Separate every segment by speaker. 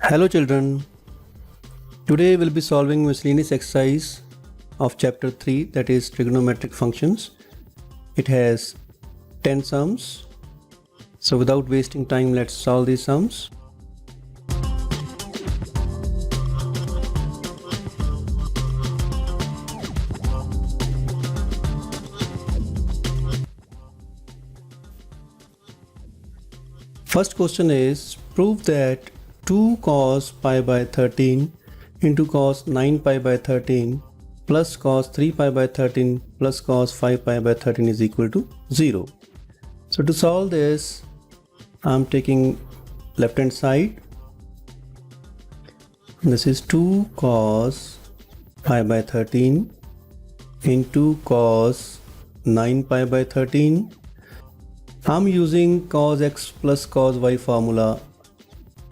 Speaker 1: Hello children, today we'll be solving miscellaneous exercise of chapter 3, that is trigonometric functions. It has 10 sums. So without wasting time, let's solve these sums. First question is, prove that 2 cos pi by 13 into cos 9 pi by 13 plus cos 3 pi by 13 plus cos 5 pi by 13 is equal to 0. So to solve this, I'm taking left hand side. This is 2 cos pi by 13 into cos 9 pi by 13. I'm using cos x plus cos y formula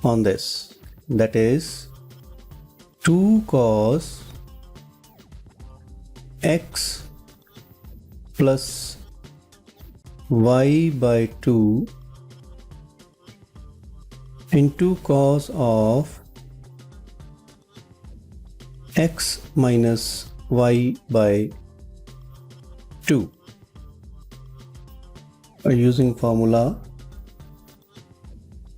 Speaker 1: on this. That is 2 cos x plus y by 2 into cos of x minus y by 2. Using formula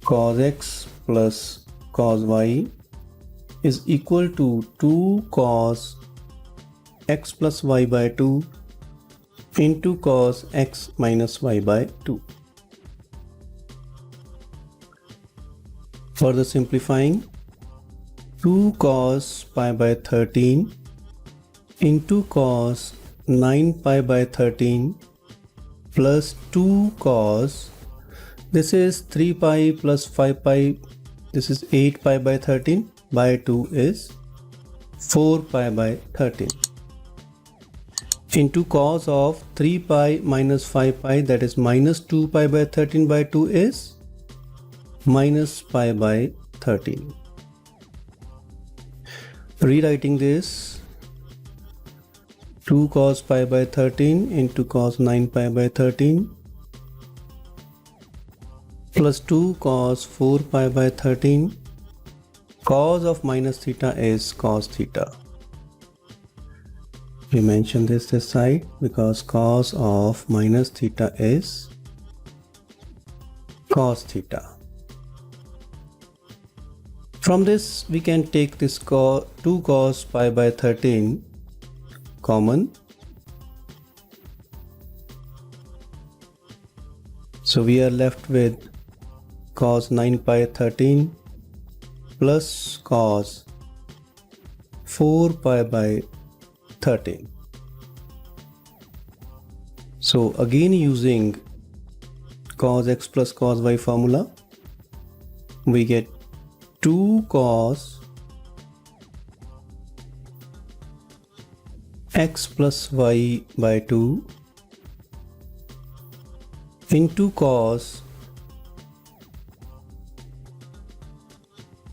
Speaker 1: cos x plus cos y is equal to 2 cos x plus y by 2 into cos x minus y by 2. Further simplifying, 2 cos pi by 13 into cos 9 pi by 13 plus 2 cos, this is 3 pi plus 5 pi, this is 8 pi by 13 by 2 is 4 pi by 13 into cos of 3 pi minus 5 pi, that is minus 2 pi by 13 by 2 is minus pi by 13. Rewriting this, 2 cos pi by 13 into cos 9 pi by 13 plus 2 cos 4 pi by 13. Cos of minus theta is cos theta. We mention this side because cos of minus theta is cos theta. From this we can take this 2 cos pi by 13 common. So we are left with cos 9 pi 13 plus cos 4 pi by 13. So again using cos x plus cos y formula, we get 2 cos x plus y by 2 into cos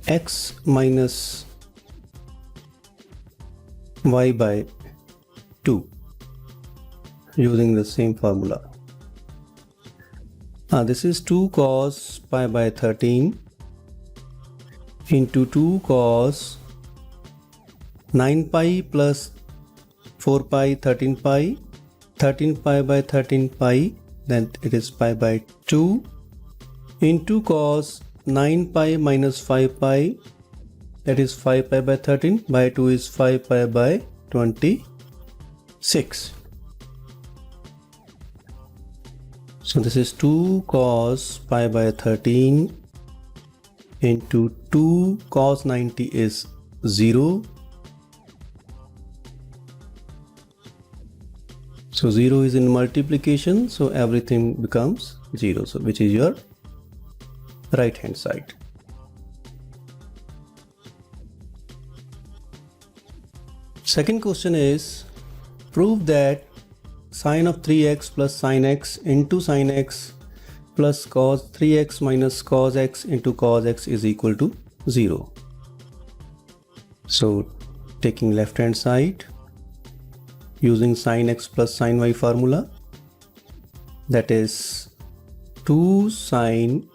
Speaker 1: x minus y by 2 using the same formula. This is 2 cos pi by 13 into 2 cos 9 pi plus 4 pi 13 pi, 13 pi by 13 pi, then it is pi by 2 into cos 9 pi minus 5 pi, that is 5 pi by 13 by 2 is 5 pi by 26. So this is 2 cos pi by 13 into 2 cos 90 is 0. So 0 is in multiplication, so everything becomes 0, so which is your right hand side. Second question is, prove that sine of 3x plus sine x into sine x plus cos 3x minus cos x into cos x is equal to 0. So taking left hand side, using sine x plus sine y formula, that is 2 sine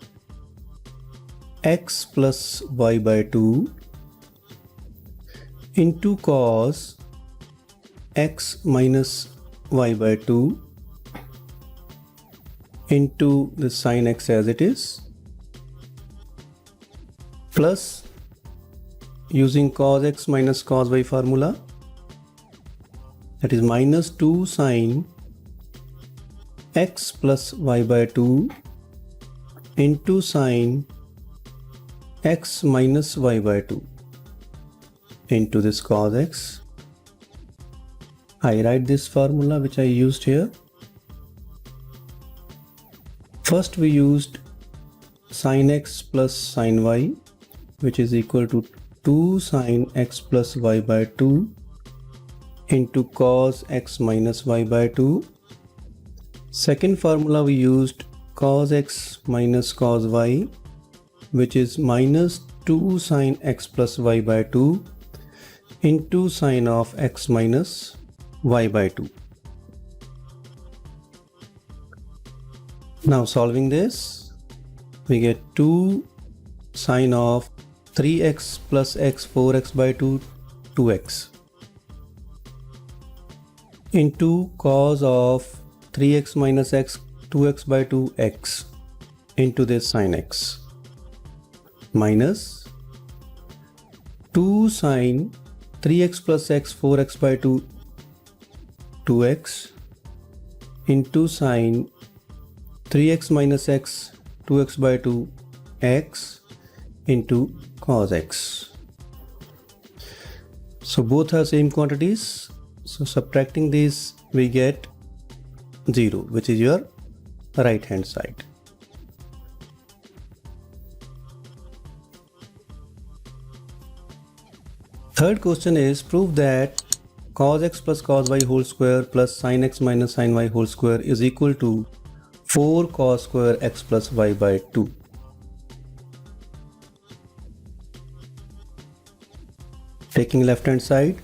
Speaker 1: x plus y by 2 into cos x minus y by 2 into the sin x as it is, plus using cos x minus cos y formula, that is minus 2 sin x plus y by 2 into sin x minus y by 2 into this cos x. I write this formula which I used here. First we used sin x plus sin y, which is equal to 2 sin x plus y by 2 into cos x minus y by 2. Second formula we used cos x minus cos y, which is minus 2 sin x plus y by 2 into sin of x minus y by 2. Now solving this, we get 2 sin of 3x plus x 4x by 2 2x into cos of 3x minus x 2x by 2 x into this sin x minus 2 sin 3x plus x 4x by 2 2x into sin 3x minus x 2x by 2 x into cos x. So both are same quantities, so subtracting these we get 0, which is your right hand side. Third question is, prove that cos x plus cos y whole square plus sin x minus sin y whole square is equal to 4 cos square x plus y by 2. Taking left hand side,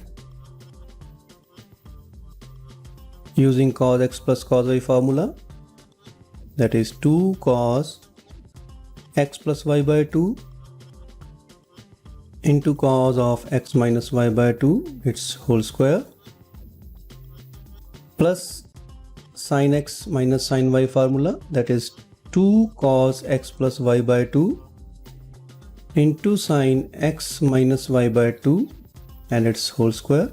Speaker 1: using cos x plus cos y formula, that is 2 cos x plus y by 2 into cos of x minus y by 2, its whole square, plus sin x minus sin y formula, that is 2 cos x plus y by 2 into sin x minus y by 2 and its whole square.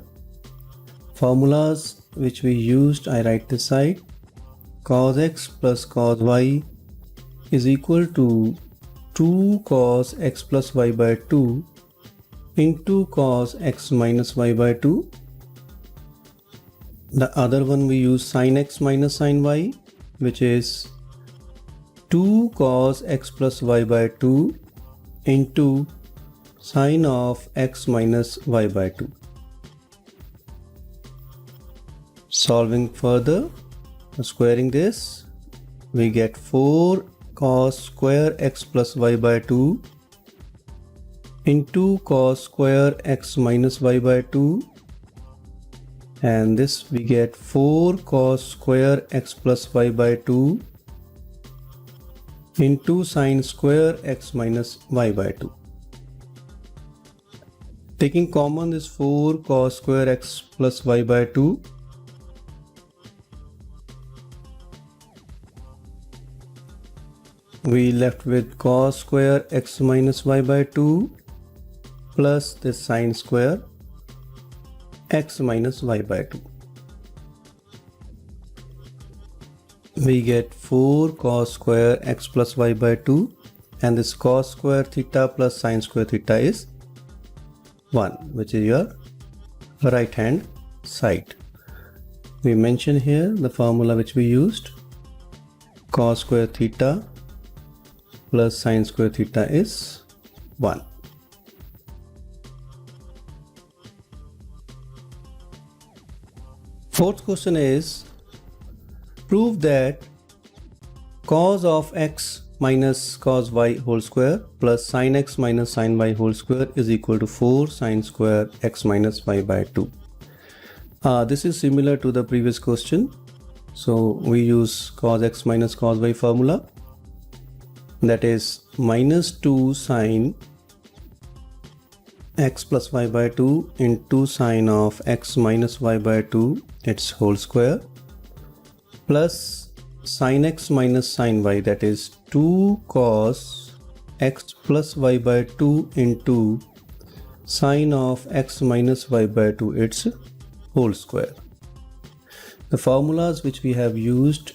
Speaker 1: Formulas which we used, I write this side. Cos x plus cos y is equal to 2 cos x plus y by 2 into cos x minus y by 2. The other one we use sin x minus sin y, which is 2 cos x plus y by 2 into sin of x minus y by 2. Solving further, squaring this, we get 4 cos square x plus y by 2 into cos square x minus y by 2, and this we get 4 cos square x plus y by 2 into sin square x minus y by 2. Taking common this 4 cos square x plus y by 2, we left with cos square x minus y by 2 plus this sin square x minus y by 2. We get 4 cos square x plus y by 2, and this cos square theta plus sin square theta is 1, which is your right hand side. We mention here the formula which we used. Cos square theta plus sin square theta is 1. Fourth question is, prove that cos of x minus cos y whole square plus sin x minus sin y whole square is equal to 4 sin square x minus y by 2. This is similar to the previous question. So we use cos x minus cos y formula. that is minus 2 sine x plus y by 2 into sine of x minus y by 2 its whole square plus sine x minus sine y, that is 2 cos x plus y by 2 into sine of x minus y by 2 its whole square. The formulas which we have used,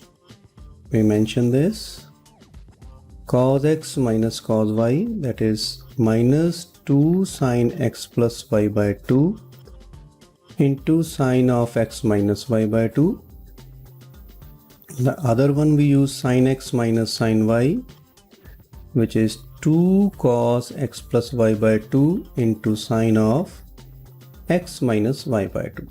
Speaker 1: we mention this: cos x minus cos y, that is minus 2 sine x plus y by 2 into sine of x minus y by 2. The other one we use sine x minus sine y, which is 2 cos x plus y by 2 into sine of x minus y by 2.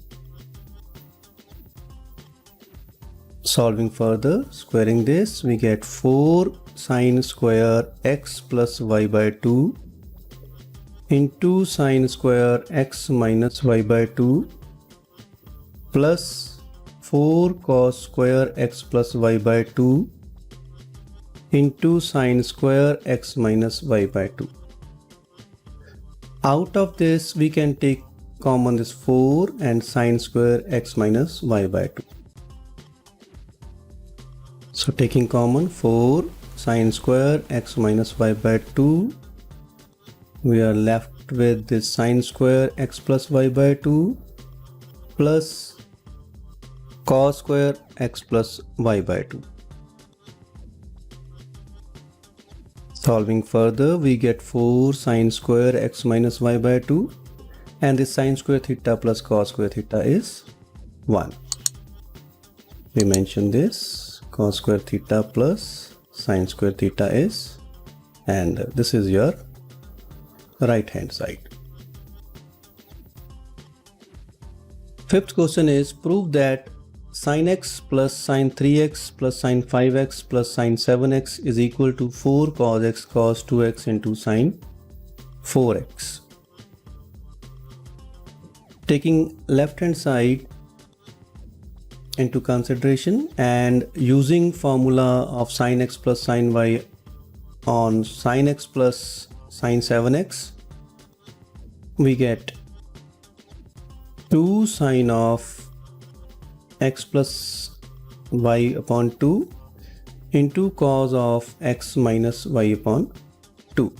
Speaker 1: Solving further, squaring this, we get 4 sine square x plus y by 2 into sine square x minus y by 2 plus 4 cos square x plus y by 2 into sine square x minus y by 2. Out of this we can take common this 4 and sine square x minus y by 2. So taking common 4 sine square x minus y by 2, we are left with this sine square x plus y by 2 plus cos square x plus y by 2. Solving further, we get 4 sine square x minus y by 2, and this sine square theta plus cos square theta is 1. We mention this: cos square theta plus sine square theta is, and this is your right hand side. Fifth question is: prove that sin x plus sin 3x plus sin 5x plus sin 7x is equal to 4 cos x cos 2x into sin 4x. Taking left hand side into consideration and using formula of sin x plus sin y on sin x plus sin 7x, we get 2 sine of x plus y upon 2 into cos of x minus y upon 2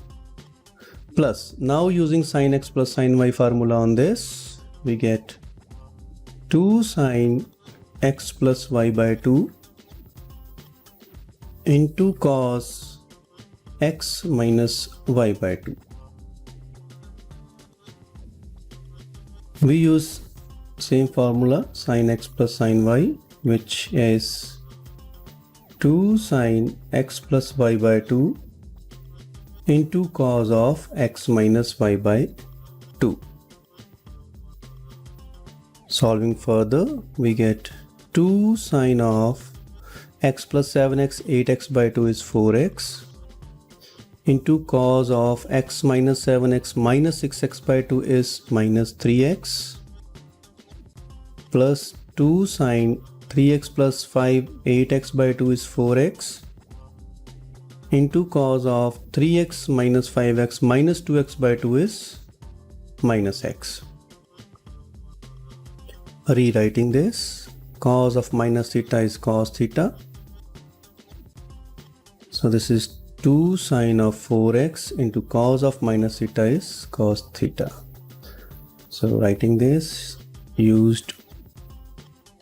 Speaker 1: plus, now using sin x plus sin y formula on this, we get 2 sine x plus y by 2 into cos x minus y by 2. We use same formula sin x plus sin y, which is 2 sine x plus y by 2 into cos of x minus y by 2. Solving further, we get 2 sine of x plus 7x, 8x by 2 is 4x into cos of x minus 7x minus 6x by 2 is minus 3x plus 2 sine 3x plus 5, 8x by 2 is 4x into cos of 3x minus 5x minus 2x by 2 is minus x. Rewriting this, cos of minus theta is cos theta. So this is 2 sine of 4x into cos of minus theta is cos theta. So writing this, used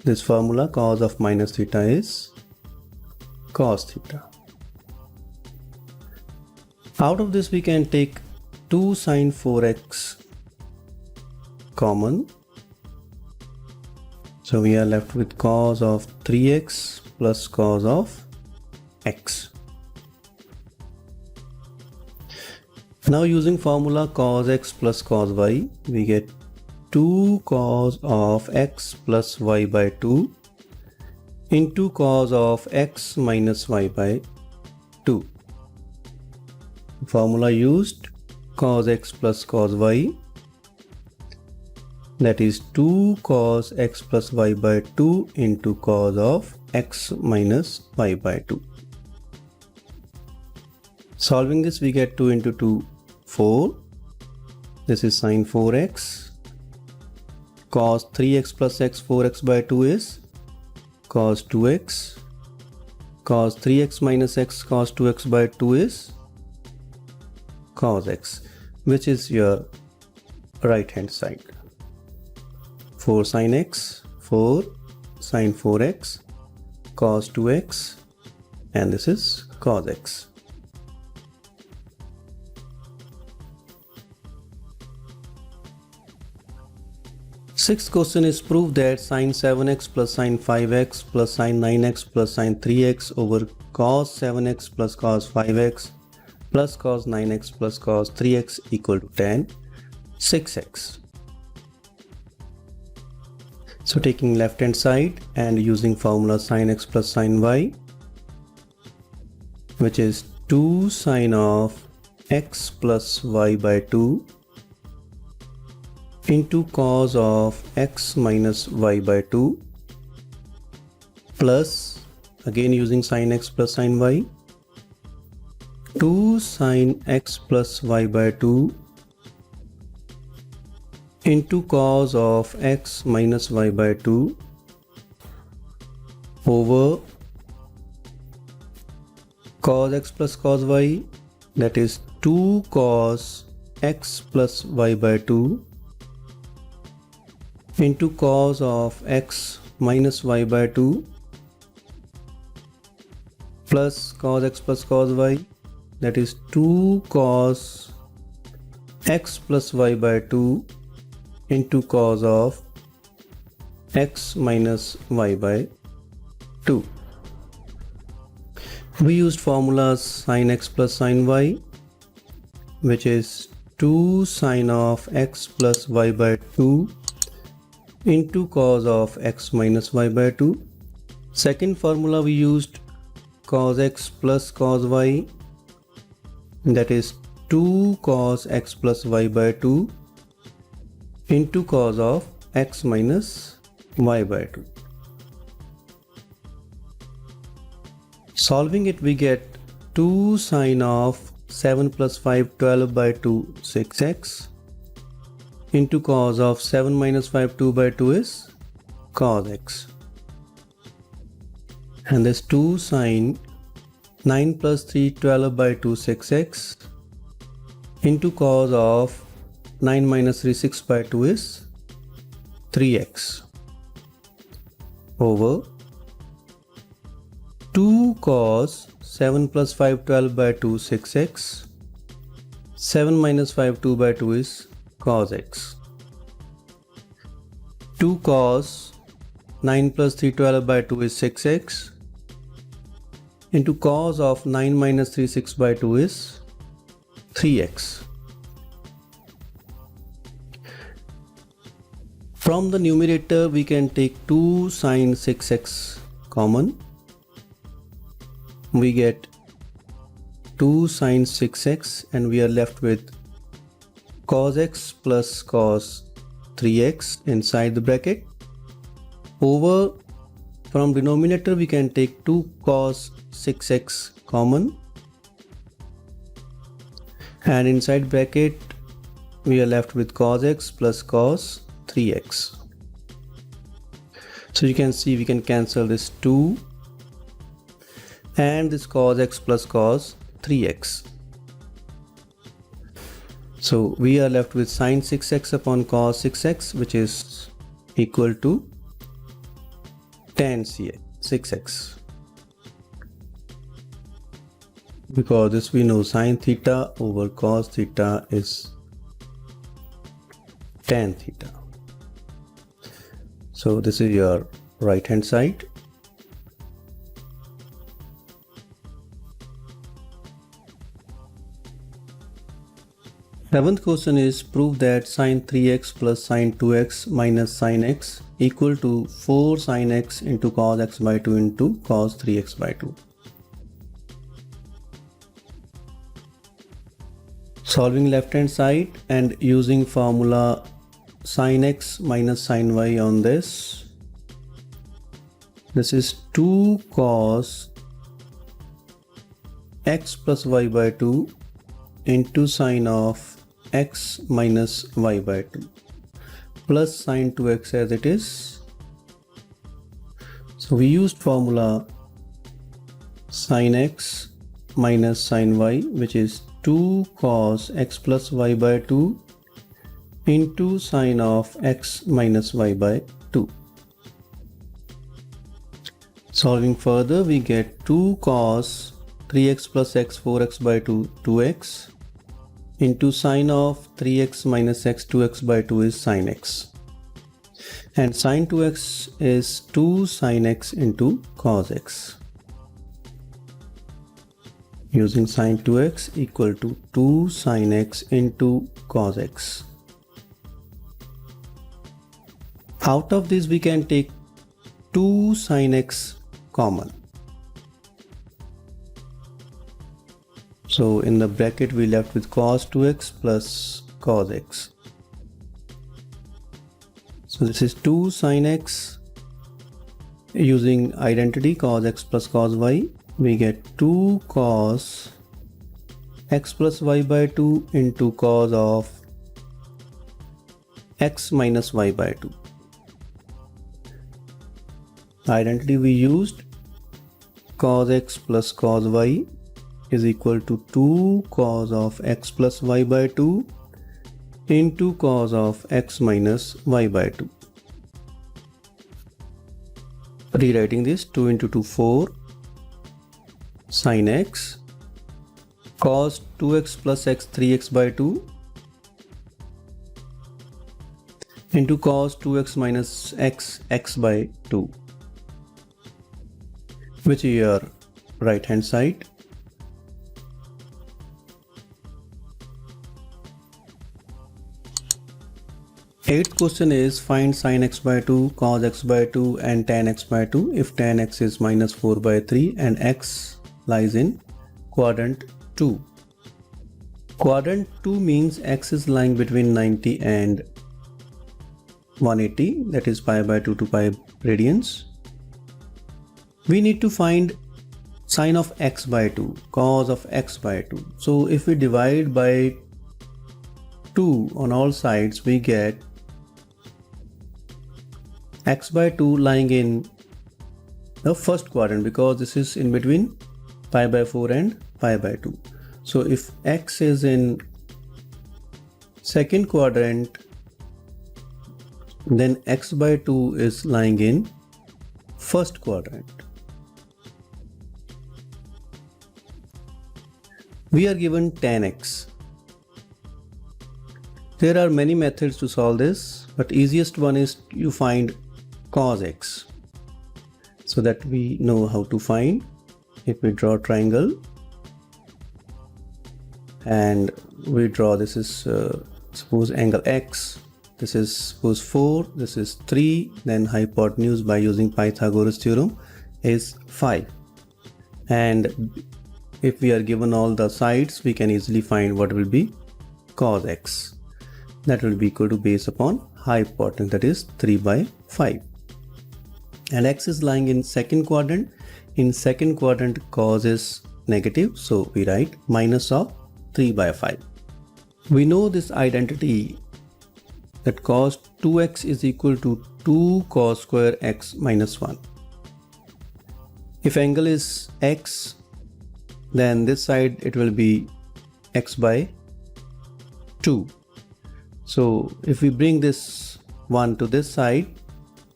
Speaker 1: this formula, cos of minus theta is cos theta. Out of this we can take 2 sine 4x common. So we are left with cos of 3x plus cos of x. Now using formula cos x plus cos y, we get 2 cos of x plus y by 2 into cos of x minus y by 2. Formula used, cos x plus cos y, that is 2 cos x plus y by 2 into cos of x minus y by 2. Solving this, we get 2 into 2, 4. This is sine 4x. Cos 3x plus x, 4x by 2 is cos 2x. Cos 3x minus x, cos 2x by 2 is cos x, which is your right hand side. 4 sin x, 4 sin 4x, cos 2x, and this is cos x. Sixth question is prove that sin 7x plus sin 5x plus sin 9x plus sin 3x over cos 7x plus cos 5x plus cos 9x plus cos 3x equal to tan 6x. So taking left hand side and using formula sin x plus sin y, which is 2 sin of x plus y by 2 into cos of x minus y by 2 plus, again using sin x plus sin y, 2 sin x plus y by 2 into cos of x minus y by 2 over cos x plus cos y, that is 2 cos x plus y by 2 into cos of x minus y by 2 plus cos x plus cos y, that is 2 cos x plus y by 2 into cos of x minus y by 2. We used formulas sin x plus sin y, which is 2 sin of x plus y by 2 into cos of x minus y by 2. Second formula we used cos x plus cos y, that is 2 cos x plus y by 2 into cos of x minus y by 2. Solving it, we get 2 sin of 7 plus 5, 12 by 2, 6x into cos of 7 minus 5, 2 by 2 is cos x. And this 2 sin 9 plus 3, 12 by 2, 6x into cos of 9 minus 3, 6 by 2 is 3x over 2 cos 7 plus 5, 12 by 2, 6x. 7 minus 5, 2 by 2 is cos x. 2 cos 9 plus 3, 12 by 2 is 6x into cos of 9 minus 3, 6 by 2 is 3x. From the numerator we can take 2 sin 6x common. We get 2 sin 6x and we are left with cos x plus cos 3x inside the bracket over, from denominator we can take 2 cos 6x common and inside bracket we are left with cos x plus cos 3x. So you can see we can cancel this 2 and this cos x plus cos 3x. So we are left with sin 6x upon cos 6x, which is equal to tan 6x. Because this we know, sin theta over cos theta is tan theta. So this is your right hand side. Seventh question is prove that sin 3x plus sin 2x minus sin x equal to 4 sin x into cos x by 2 into cos 3x by 2. Solving left hand side and using formula sin x minus sin y on this. This is 2 cos x plus y by 2 into sine of x minus y by 2 plus sine 2x as it is. So we used formula sine x minus sine y, which is 2 cos x plus y by 2 into sine of x minus y by 2. Solving further, we get 2 cos 3x plus x 4x by 2 2x into sine of 3x minus x 2x by 2 is sine x, and sine 2x is 2 sine x into cos x. Using sine 2x equal to 2 sine x into cos x. Out of this we can take 2 sine x common. So in the bracket we left with cos 2x plus cos x. So this is 2 sin x. Using identity cos x plus cos y, we get 2 cos x plus y by 2 into cos of x minus y by 2. Identity we used, cos x plus cos y is equal to 2 cos of x plus y by 2 into cos of x minus y by 2. Rewriting this, 2 into 2 4 sin x cos 2x plus x 3x by 2 into cos 2x minus x by 2, which is your right hand side. Eighth question is find sin x by 2, cos x by 2 and tan x by 2 if tan x is minus 4 by 3 and x lies in quadrant 2. Quadrant 2 means x is lying between 90 and 180, that is pi by 2 to pi radians. We need to find sine of x by 2, cos of x by 2. So if we divide by 2 on all sides, we get x by 2 lying in the first quadrant because this is in between pi by 4 and pi by 2. So if x is in second quadrant, then x by 2 is lying in first quadrant. We are given tan x. There are many methods to solve this, but easiest one is you find cos x, so that we know how to find. If we draw a triangle and we draw, this is suppose angle x, this is suppose 4, this is 3, then hypotenuse by using Pythagoras theorem is 5, and if we are given all the sides, we can easily find what will be cos x. That will be equal to base upon hypotenuse, that is 3 by 5. And x is lying in second quadrant. In second quadrant, cos is negative, so we write minus of 3 by 5. We know this identity that cos 2x is equal to 2 cos square x minus 1. If angle is x, then this side it will be x by 2. So if we bring this 1 to this side,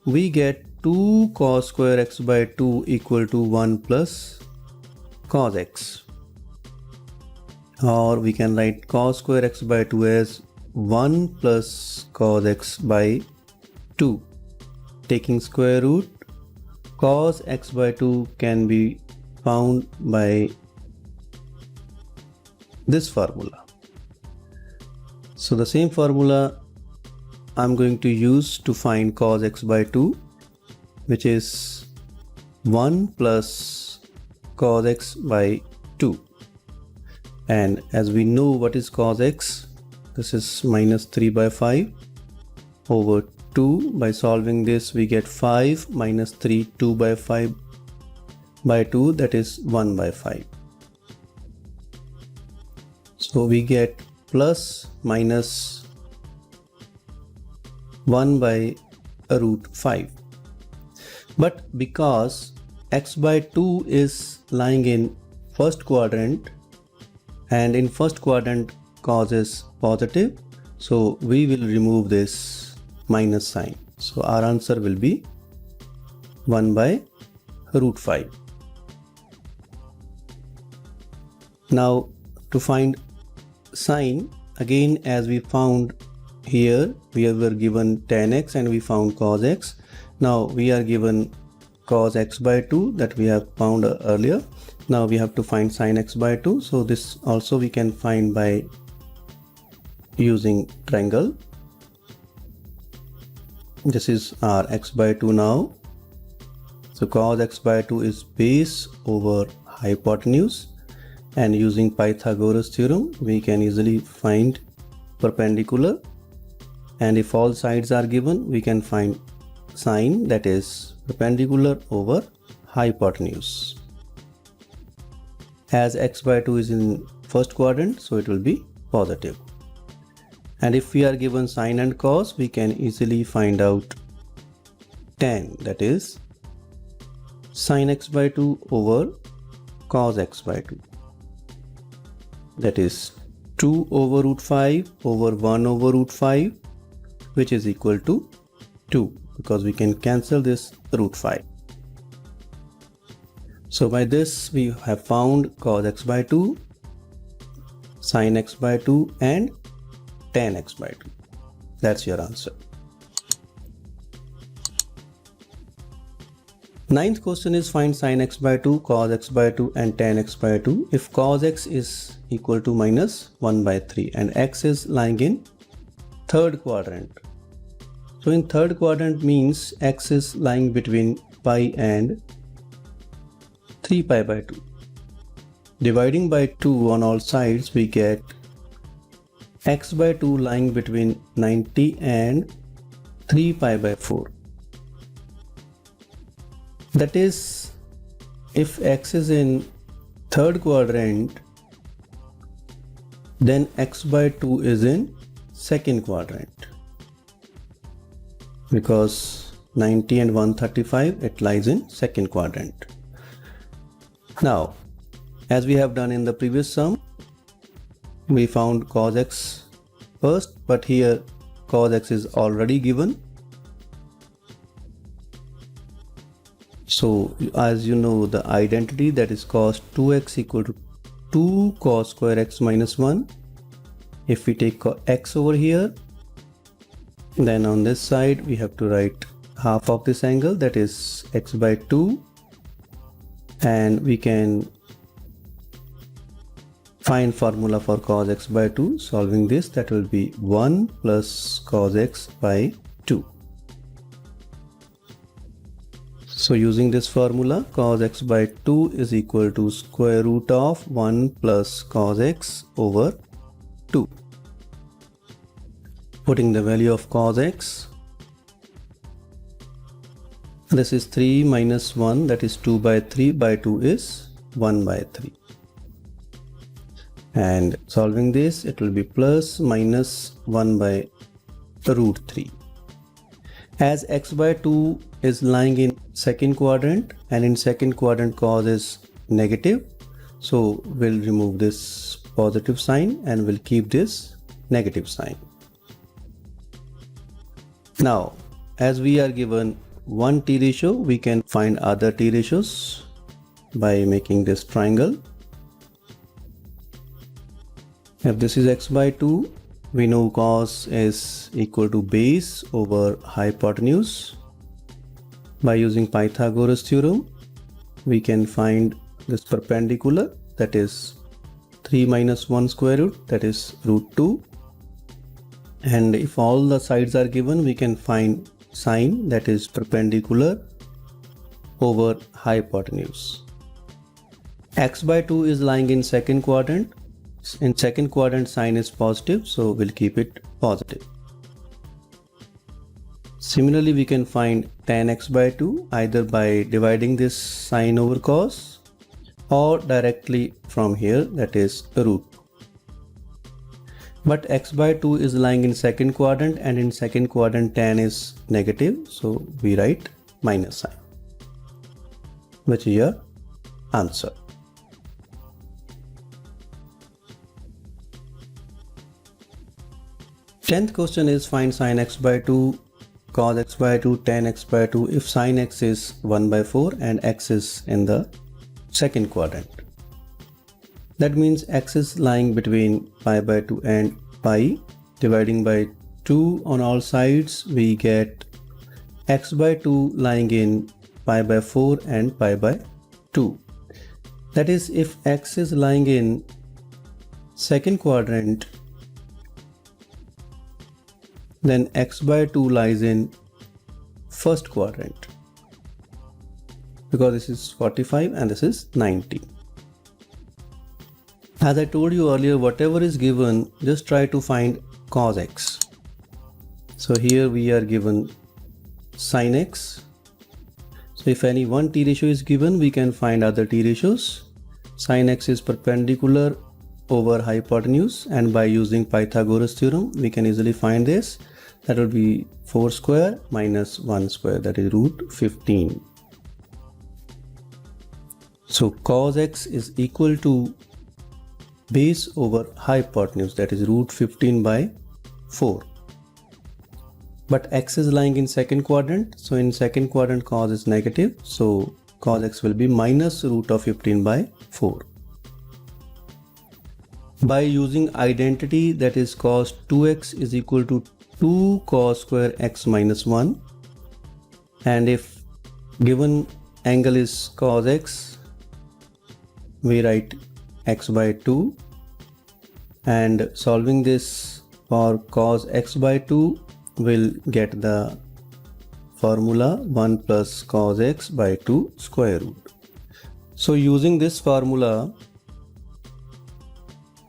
Speaker 1: we get 2 cos square x by 2 equal to 1 plus cos x. Or we can write cos square x by 2 as 1 plus cos x by 2. Taking square root, cos x by 2 can be found by this formula. So the same formula I'm going to use to find cos x by 2, which is 1 plus cos x by 2. And as we know what is cos x, this is minus 3 by 5 over 2. By solving this, we get 5 minus 3, 2 by 5 by 2, that is 1 by 5. So we get plus minus 1 by root 5. But because x by 2 is lying in first quadrant and in first quadrant cos is positive, so we will remove this minus sign. So our answer will be 1 by root 5. Now to find sine, again as we found here, we were given tan x and we found cos x. Now we are given cos x by 2 that we have found earlier. Now we have to find sin x by 2. So this also we can find by using triangle. This is our x by 2 now. So cos x by 2 is base over hypotenuse, and using Pythagoras theorem we can easily find perpendicular, and if all sides are given we can find sine, that is perpendicular over hypotenuse. As x by 2 is in first quadrant, so it will be positive. And if we are given sine and cos, we can easily find out tan, that is sin x by 2 over cos x by 2. That is 2 over root 5 over 1 over root 5, which is equal to 2, because we can cancel this root 5. So by this we have found cos x by 2, sin x by 2 and tan x by 2. That's your answer. Ninth question is find sin x by 2, cos x by 2 and tan x by 2 if cos x is equal to minus 1 by 3 and x is lying in third quadrant. So in third quadrant means x is lying between pi and 3 pi by 2. Dividing by 2 on all sides, we get x by 2 lying between 90 and 3 pi by 4. That is, if x is in third quadrant, then x by 2 is in second quadrant, because 90 and 135, it lies in second quadrant. Now, as we have done in the previous sum, we found cos x first, but here cos x is already given. So as you know the identity, that is cos 2x equal to 2 cos square x minus 1. If we take x over here, then on this side we have to write half of this angle, that is x by 2, and we can find formula for cos x by 2. Solving this, that will be 1 plus cos x by 2. So using this formula, cos x by 2 is equal to square root of 1 plus cos x over 2. Putting the value of cos x, this is 3 minus 1, that is 2 by 3 by 2 is 1 by 3. And solving this, it will be plus minus 1 by root 3. As x by 2 is lying in second quadrant, and in second quadrant cos is negative, so we'll remove this positive sign and we'll keep this negative sign. Now, as we are given one t ratio, we can find other t ratios by making this triangle. If this is x by 2, we know cos is equal to base over hypotenuse. By using Pythagoras theorem, we can find this perpendicular, that is 3 minus 1 square root, that is root 2. And if all the sides are given, we can find sine, that is perpendicular over hypotenuse. X by 2 is lying in second quadrant. In second quadrant sine is positive, so we'll keep it positive. Similarly, we can find tan x by 2 either by dividing this sine over cos or directly from here, that is root. But x by 2 is lying in second quadrant, and in second quadrant tan is negative, so we write minus sign, which is your answer. Tenth question is find sin x by 2, cos x by 2, tan x by 2 if sin x is 1 by 4 and x is in the second quadrant. That means x is lying between pi by 2 and pi. Dividing by 2 on all sides, we get x by 2 lying in pi by 4 and pi by 2. That is, if x is lying in second quadrant, then x by 2 lies in first quadrant, because this is 45 and this is 90. As I told you earlier, whatever is given, just try to find cos x. So here we are given sin x. So if any one t ratio is given, we can find other t ratios. Sin x is perpendicular over hypotenuse, and by using Pythagoras theorem, we can easily find this. That will be 4 square minus 1 square, that is root 15. So cos x is equal to base over hypotenuse, that is root 15 by 4. But x is lying in second quadrant, so in second quadrant cos is negative, so cos x will be minus root of 15 by 4. By using identity, that is cos 2x is equal to 2 cos square x minus 1, and if given angle is cos x, we write x by 2, and solving this for cos x by 2 will get the formula 1 plus cos x by 2 square root. So using this formula,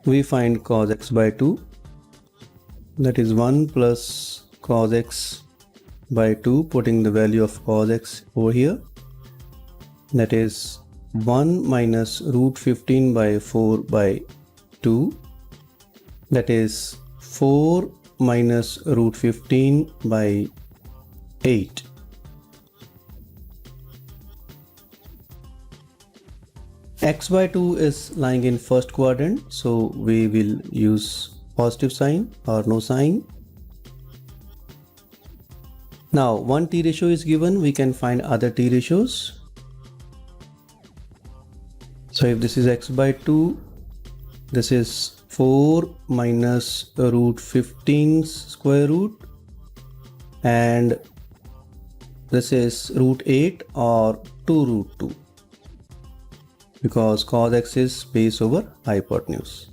Speaker 1: we find cos x by 2, that is 1 plus cos x by 2, putting the value of cos x over here, that is 1 minus root 15 by 4 by 2, that is 4 minus root 15 by 8. X by 2 is lying in first quadrant, so we will use positive sign or no sign. Now one t ratio is given, we can find other t ratios. So if this is x by 2, this is 4 minus root 15's square root, and this is root 8 or 2 root 2, because cos x is base over hypotenuse.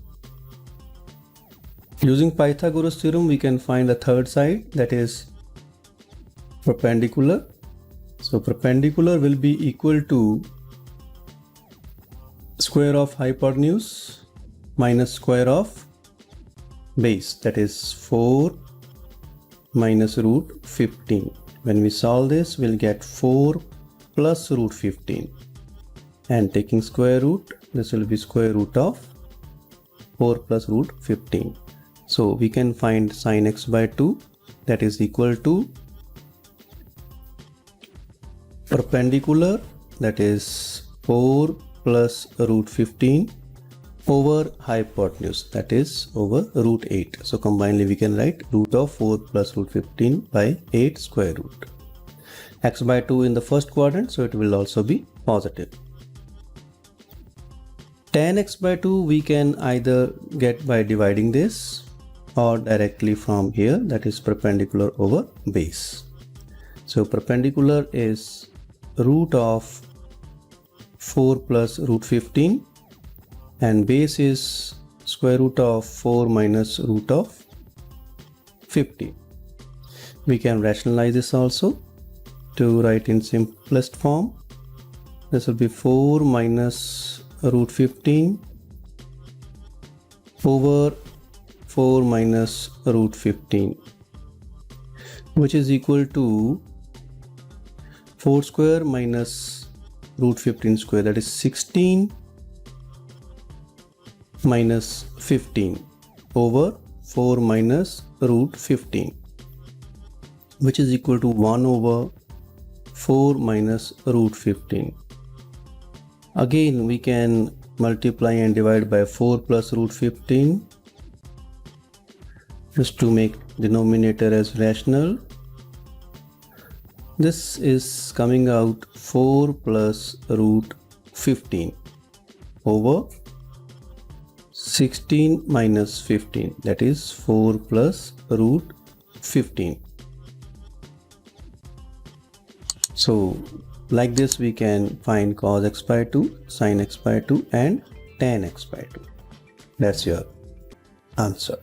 Speaker 1: Using Pythagoras theorem, we can find the third side, that is perpendicular. So perpendicular will be equal to square of hypotenuse minus square of base, that is 4 minus root 15. When we solve this, we'll get 4 plus root 15, and taking square root, this will be square root of 4 plus root 15. So we can find sin x by 2, that is equal to perpendicular, that is 4 plus root 15 over hypotenuse, that is over root 8. So combinedly we can write root of 4 plus root 15 by 8 square root. X by 2 in the first quadrant, so it will also be positive. Tan x by 2 we can either get by dividing this or directly from here, that is perpendicular over base. So perpendicular is root of 4 plus root 15, and base is square root of 4 minus root of 15. We can rationalize this also to write in simplest form. This will be 4 minus root 15 over 4 minus root 15, which is equal to 4 square minus root 15 square, that is 16 minus 15 over 4 minus root 15, which is equal to 1 over 4 minus root 15. Again, we can multiply and divide by 4 plus root 15 just to make denominator as rational. This is coming out 4 plus root 15 over 16 minus 15, that is 4 plus root 15. So like this we can find cos x by 2, sin x by 2 and tan x by 2. That's your answer.